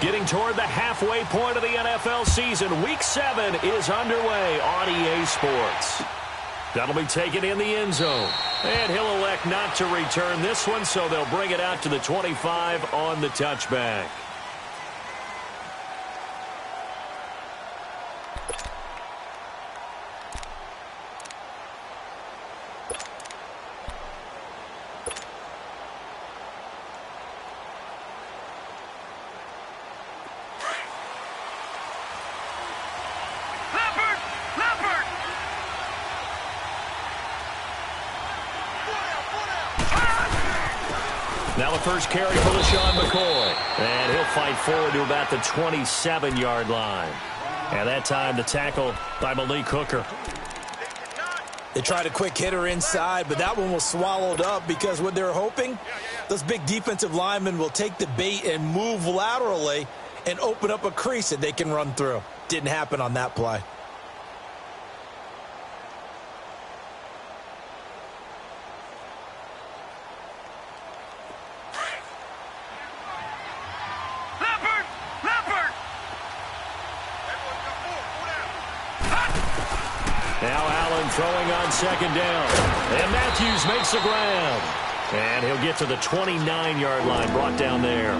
Getting toward the halfway point of the NFL season. Week 7 is underway on EA Sports. That'll be taken in the end zone. And he'll elect not to return this one, so they'll bring it out to the 25 on the touchback. Now the first carry for LaShawn McCoy. And he'll fight forward to about the 27-yard line. And that time the tackle by Malik Hooker. They tried a quick hitter inside, but that one was swallowed up because what they're hoping, those big defensive linemen will take the bait and move laterally and open up a crease that they can run through. Didn't happen on that play. Now Allen throwing on second down. And Matthews makes the ground. And he'll get to the 29-yard line, brought down there.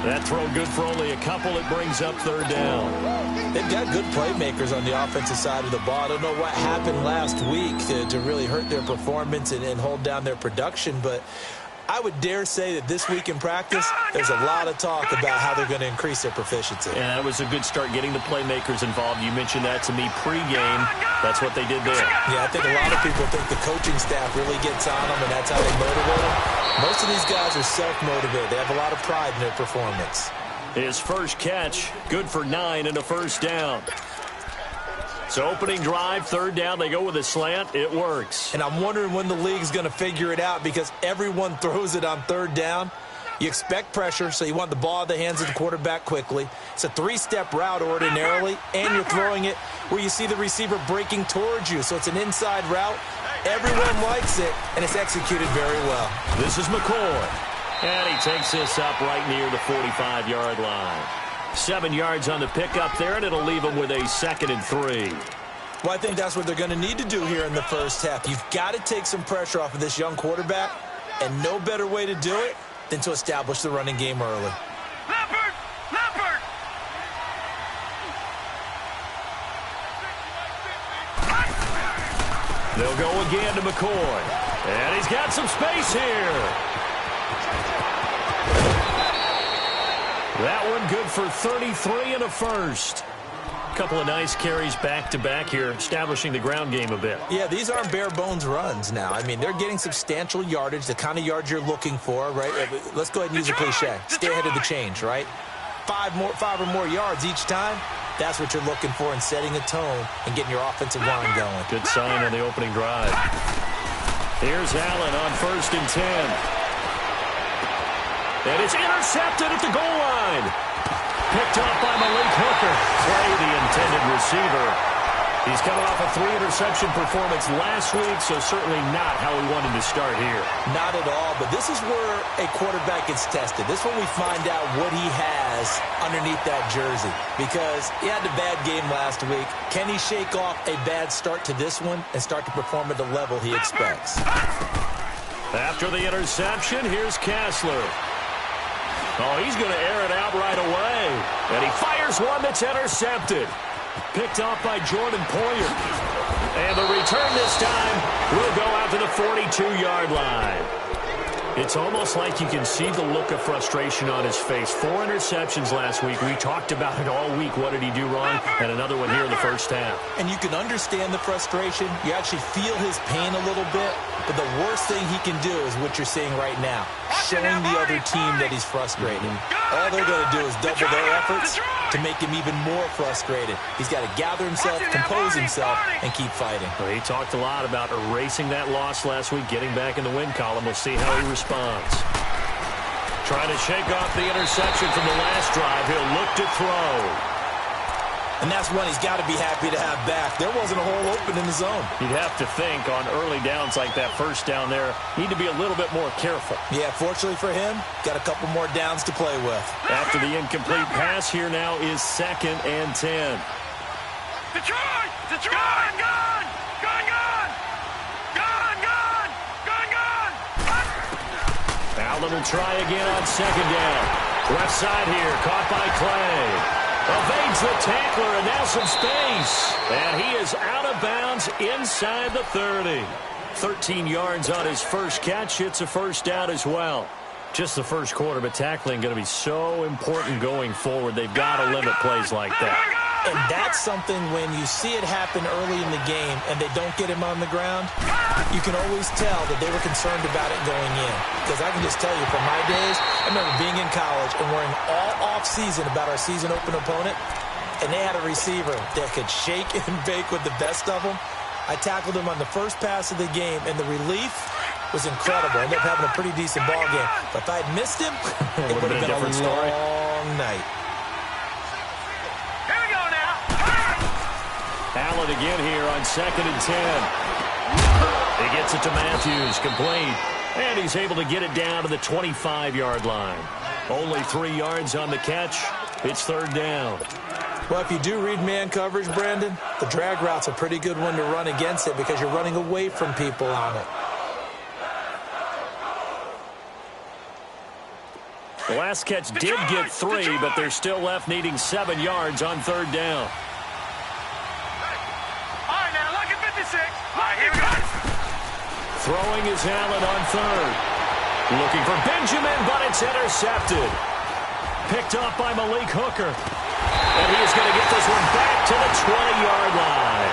That throw good for only a couple. It brings up third down. They've got good playmakers on the offensive side of the ball. I don't know what happened last week to really hurt their performance and hold down their production, but I would dare say that this week in practice, there's a lot of talk about how they're going to increase their proficiency. And that was a good start getting the playmakers involved. You mentioned that to me pregame. That's what they did there. Yeah, I think a lot of people think the coaching staff really gets on them, and that's how they motivate them. Most of these guys are self-motivated. They have a lot of pride in their performance. His first catch, good for 9 and a first down. So opening drive, third down, they go with a slant. It works. And I'm wondering when the league's going to figure it out because everyone throws it on third down. You expect pressure, so you want the ball in the hands of the quarterback quickly. It's a three-step route ordinarily, and you're throwing it where you see the receiver breaking towards you. So it's an inside route. Everyone likes it, and it's executed very well. This is McCoy. And he takes this up right near the 45-yard line. 7 yards on the pickup there, and it'll leave them with a 2nd and 3. Well, I think that's what they're going to need to do here in the first half. You've got to take some pressure off of this young quarterback, and no better way to do it than to establish the running game early. Leopard! They'll go again to McCoy. And he's got some space here. That one good for 33 and a first. Couple of nice carries back-to-back here, establishing the ground game a bit. Yeah, these aren't bare-bones runs now. I mean, they're getting substantial yardage, the kind of yards you're looking for, right? Let's go ahead and use a cliche. Stay ahead of the change, right? 5 or more yards each time. That's what you're looking for in setting a tone and getting your offensive line going. Good sign on the opening drive. Here's Allen on 1st and 10. And it's intercepted at the goal line. Picked off by Malik Hooker. Play the intended receiver. He's coming off a 3-interception performance last week, so certainly not how we wanted to start here. Not at all, but this is where a quarterback gets tested. This is when we find out what he has underneath that jersey. Because he had a bad game last week. Can he shake off a bad start to this one and start to perform at the level he expects? After the interception, here's Kessler. Oh, he's going to air it out right away. And he fires one that's intercepted. Picked off by Jordan Poyer. And the return this time will go out to the 42-yard line. It's almost like you can see the look of frustration on his face. 4 interceptions last week. We talked about it all week. What did he do wrong? And another one here in the first half. And you can understand the frustration. You actually feel his pain a little bit. But the worst thing he can do is what you're seeing right now, showing the other team that he's frustrated. All they're going to do is double their efforts to make him even more frustrated. He's got to gather himself, compose himself, and keep fighting. Well, he talked a lot about erasing that loss last week, getting back in the win column. We'll see how he responds. Trying to shake off the interception from the last drive. He'll look to throw. And that's one he's got to be happy to have back. There wasn't a hole open in the zone. You'd have to think on early downs like that first down there, need to be a little bit more careful. Yeah, fortunately for him, got a couple more downs to play with. After the incomplete pass, here now is 2nd and 10. Detroit! Detroit! Gone! Gone! Gone! Gone! Gone! Gone! Gone! Allen will try again on 2nd down. Left side here, caught by Clay. Evades the tackler, and now some space. And he is out of bounds inside the 30. 13 yards on his first catch. It's a first down as well. Just the first quarter, but tackling going to be so important going forward. They've got to limit plays like that. And that's something when you see it happen early in the game and they don't get him on the ground, you can always tell that they were concerned about it going in. Because I can just tell you from my days, I remember being in college and worrying all off-season about our season-open opponent, and they had a receiver that could shake and bake with the best of them. I tackled him on the first pass of the game, and the relief was incredible. I ended up having a pretty decent ball game. But if I had missed him, it would have been a long night. Here we go now. Allen again here on 2nd and 10. He gets it to Matthews, complete. And he's able to get it down to the 25-yard line. Only 3 yards on the catch. It's 3rd down. Well, if you do read man coverage, Brandon, the drag route's a pretty good one to run against it because you're running away from people on it. The last catch did get 3, but they're still left needing 7 yards on 3rd down. All right, now, look at 56. All right, here we go. Throwing is Allen on 3rd. Looking for Benjamin, but it's intercepted. Picked off by Malik Hooker. And he is going to get this one back to the 20-yard line.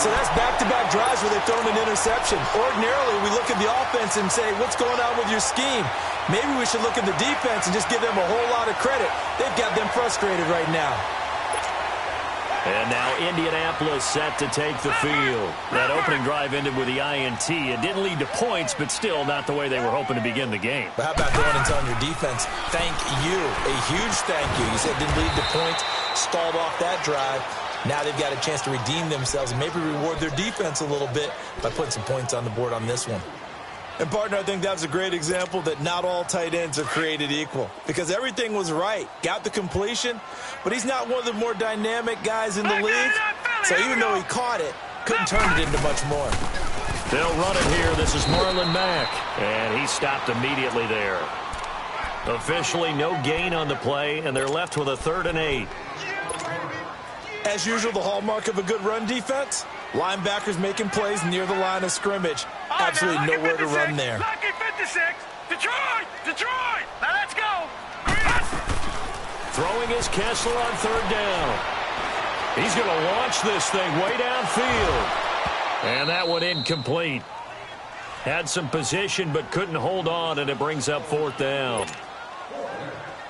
So that's back-to-back drives where they've thrown an interception. Ordinarily, we look at the offense and say, what's going on with your scheme? Maybe we should look at the defense and just give them a whole lot of credit. They've got them frustrated right now. And now Indianapolis set to take the field. That opening drive ended with the INT. It didn't lead to points, but still not the way they were hoping to begin the game. But how about going and telling your defense, thank you, a huge thank you. You said it didn't lead to points, stalled off that drive. Now they've got a chance to redeem themselves and maybe reward their defense a little bit by putting some points on the board on this one. And, partner, I think that was a great example that not all tight ends are created equal because everything was right. Got the completion, but he's not one of the more dynamic guys in the league. So even though he caught it, couldn't turn it into much more. They'll run it here. This is Marlon Mack, and he stopped immediately there. Officially no gain on the play, and they're left with a 3rd and 8. As usual, the hallmark of a good run defense, linebackers making plays near the line of scrimmage. Absolutely nowhere to run there. Lucky 56. Detroit! Detroit! Now let's go. Throwing is Kessler on 3rd down. He's going to launch this thing way downfield. And that one incomplete. Had some position but couldn't hold on, and it brings up 4th down.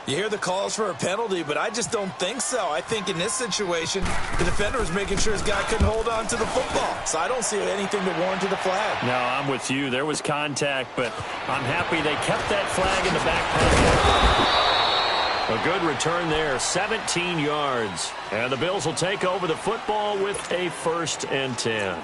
You hear the calls for a penalty, but I just don't think so. I think in this situation, the defender was making sure his guy couldn't hold on to the football. So I don't see anything to warrant a flag. No, I'm with you. There was contact, but I'm happy they kept that flag in the back pocket. A good return there, 17 yards. And the Bills will take over the football with a 1st and 10.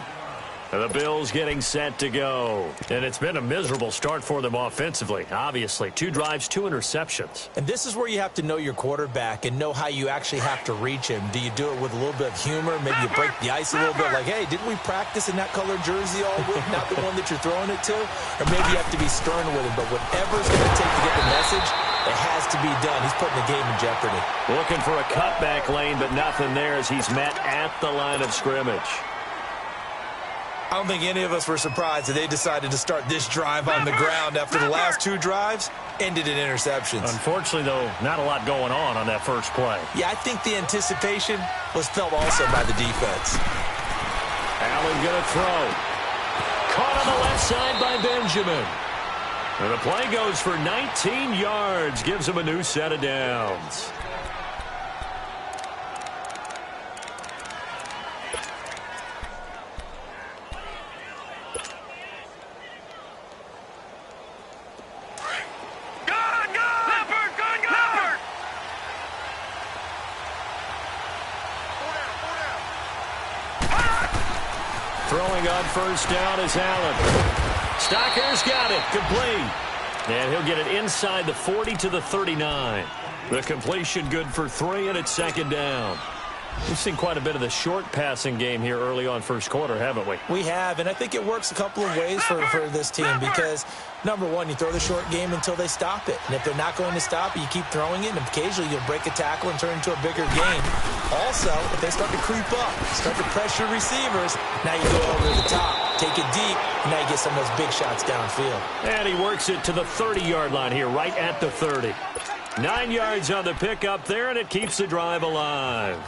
The Bills getting set to go. And it's been a miserable start for them offensively, obviously. 2 drives, 2 interceptions. And this is where you have to know your quarterback and know how you actually have to reach him. Do you do it with a little bit of humor? Maybe you break the ice a little bit like, hey, didn't we practice in that colored jersey all week? Not the one that you're throwing it to? Or maybe you have to be stern with him. But whatever it's going to take to get the message, it has to be done. He's putting the game in jeopardy. Looking for a cutback lane, but nothing there as he's met at the line of scrimmage. I don't think any of us were surprised that they decided to start this drive on the ground after the last 2 drives ended in interceptions. Unfortunately, though, not a lot going on that first play. Yeah, I think the anticipation was felt also by the defense. Allen going to throw. Caught on the left side by Benjamin. And the play goes for 19 yards, gives him a new set of downs. throwing on first down is Allen. Stocker's got it. Complete. And he'll get it inside the 40 to the 39. The completion good for 3, and it's second down. We've seen quite a bit of the short passing game here early on first quarter, haven't we? We have, and I think it works a couple of ways for this team because, number one, you throw the short game until they stop it. And if they're not going to stop it, you keep throwing it, and occasionally you'll break a tackle and turn into a bigger game. Also, if they start to creep up, start to pressure receivers, now you go over the top, take it deep, and now you get some of those big shots downfield. And he works it to the 30-yard line here, right at the 30. 9 yards on the pickup there, and it keeps the drive alive.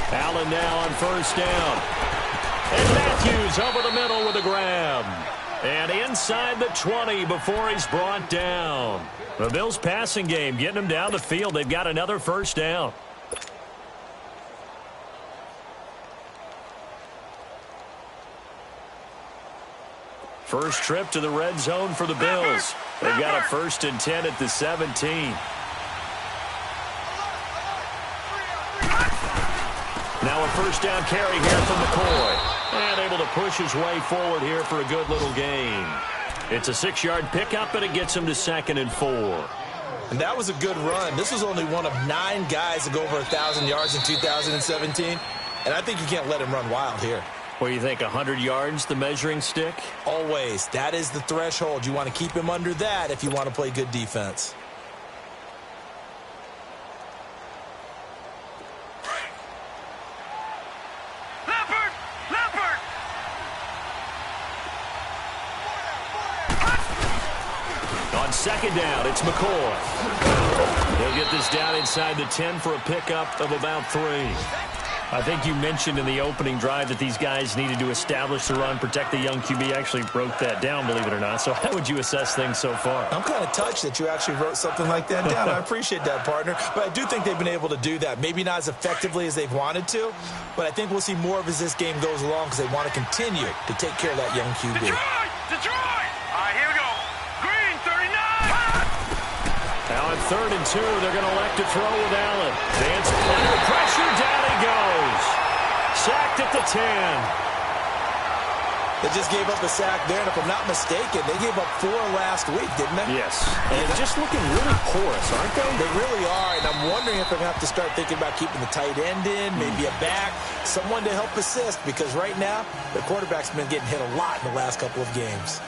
Allen now on first down. And Matthews over the middle with a grab. And inside the 20 before he's brought down. The Bills' passing game getting him down the field. They've got another first down. First trip to the red zone for the Bills. They've got a 1st and 10 at the 17. Now a first down carry here from McCoy. And able to push his way forward here for a good little gain. It's a 6-yard pickup, and it gets him to 2nd and 4. And that was a good run. This was only one of 9 guys to go over 1,000 yards in 2017. And I think you can't let him run wild here. What do you think, 100 yards, the measuring stick? Always. That is the threshold. You want to keep him under that if you want to play good defense. On second down, it's McCoy. He'll get this down inside the 10 for a pickup of about 3. I think you mentioned in the opening drive that these guys needed to establish the run, protect the young QB. I actually wrote that down, believe it or not. So how would you assess things so far? I'm kind of touched that you actually wrote something like that down. I appreciate that, partner. But I do think they've been able to do that. Maybe not as effectively as they've wanted to, but I think we'll see more of as this game goes along because they want to continue to take care of that young QB. Detroit! All right, here we go. Green, 39! Now on 3rd and 2, they're going to elect to throw with Allen. Vance under pressure, down he goes. Sacked at the 10. They just gave up a sack there, and if I'm not mistaken, they gave up 4 last week, didn't they? Yes. And they're just looking really porous, aren't they? They really are, and I'm wondering if they're going to have to start thinking about keeping the tight end in, maybe a back, someone to help assist, because right now, the quarterback's been getting hit a lot in the last couple of games.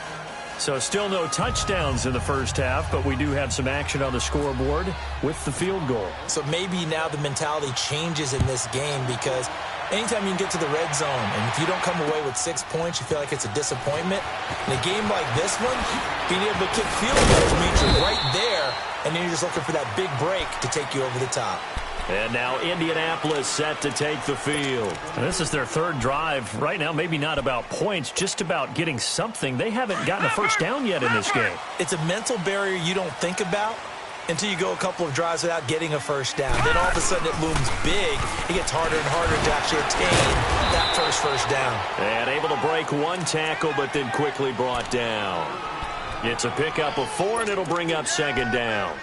So still no touchdowns in the first half, but we do have some action on the scoreboard with the field goal. So maybe now the mentality changes in this game because anytime you can get to the red zone, and if you don't come away with 6 points, you feel like it's a disappointment. In a game like this one, being able to kick field goals means you're right there, and then you're just looking for that big break to take you over the top. And now Indianapolis set to take the field. And this is their 3rd drive. Right now, maybe not about points, just about getting something. They haven't gotten a first down yet in this game. It's a mental barrier you don't think about until you go a couple of drives without getting a first down. Then all of a sudden it looms big. It gets harder and harder to actually attain that first down. And able to break 1 tackle, but then quickly brought down. It's a pickup of 4, and it'll bring up 2nd down.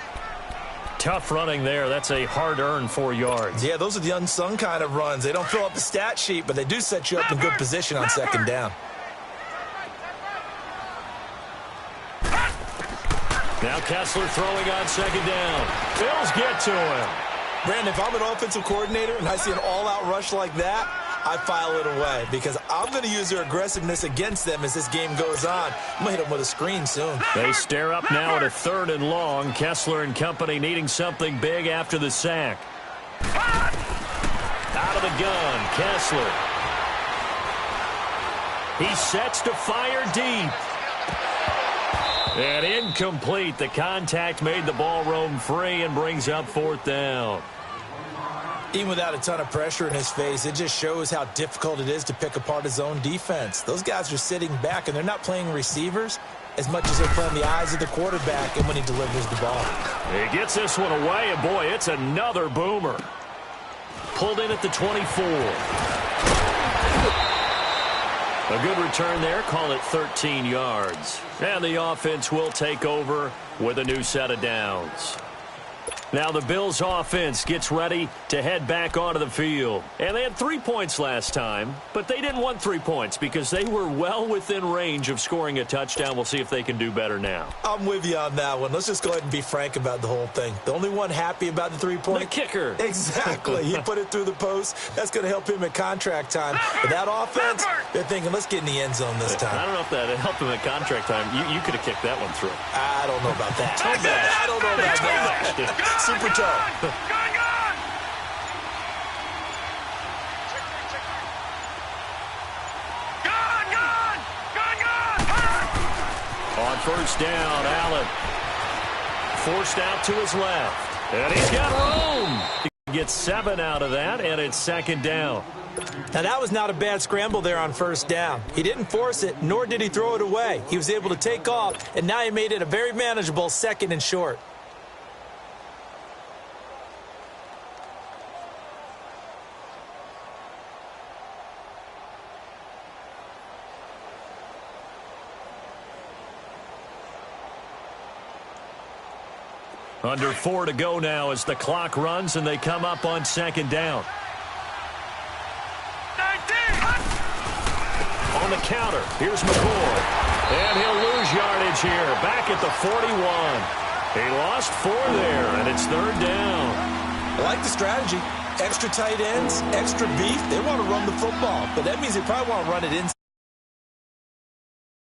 Tough running there. That's a hard-earned 4 yards. Yeah, those are the unsung kind of runs. They don't fill up the stat sheet, but they do set you up in good position on 2nd down. Now Kessler throwing on 2nd down. Bills get to him. Brandon, if I'm an offensive coordinator and I see an all-out rush like that, I file it away because I'm going to use their aggressiveness against them as this game goes on. I'm going to hit them with a screen soon. They stare up now at a 3rd and long. Kessler and company needing something big after the sack. Out of the gun, Kessler. He sets to fire deep. And incomplete. The contact made the ball roam free and brings up 4th down. Even without a ton of pressure in his face, it just shows how difficult it is to pick apart his own defense. Those guys are sitting back, and they're not playing receivers as much as they're playing the eyes of the quarterback and when he delivers the ball. He gets this one away, and boy, it's another boomer. Pulled in at the 24. A good return there. Call it 13 yards. And the offense will take over with a new set of downs. Now the Bills offense gets ready to head back onto the field. And they had 3 points last time, but they didn't want 3 points because they were well within range of scoring a touchdown. We'll see if they can do better now. I'm with you on that one. Let's just go ahead and be frank about the whole thing. The only one happy about the 3-point? The kicker. Exactly. He put it through the post. That's going to help him at contract time. But that offense, they're thinking, let's get in the end zone this time. I don't know if that helped him at contract time. You could have kicked that one through. I don't know about that. I don't know about that. Super toe. Gone! On first down, Allen forced out to his left. And he's got room. He gets 7 out of that, and it's second down. Now, that was not a bad scramble there on first down. He didn't force it, nor did he throw it away. He was able to take off, and now he made it a very manageable 2nd and short. Under 4 to go now as the clock runs and they come up on second down. 19! On the counter, here's McCoy. And he'll lose yardage here. Back at the 41. He lost 4 there, and it's third down. I like the strategy. Extra tight ends, extra beef. They want to run the football, but that means they probably want to run it inside.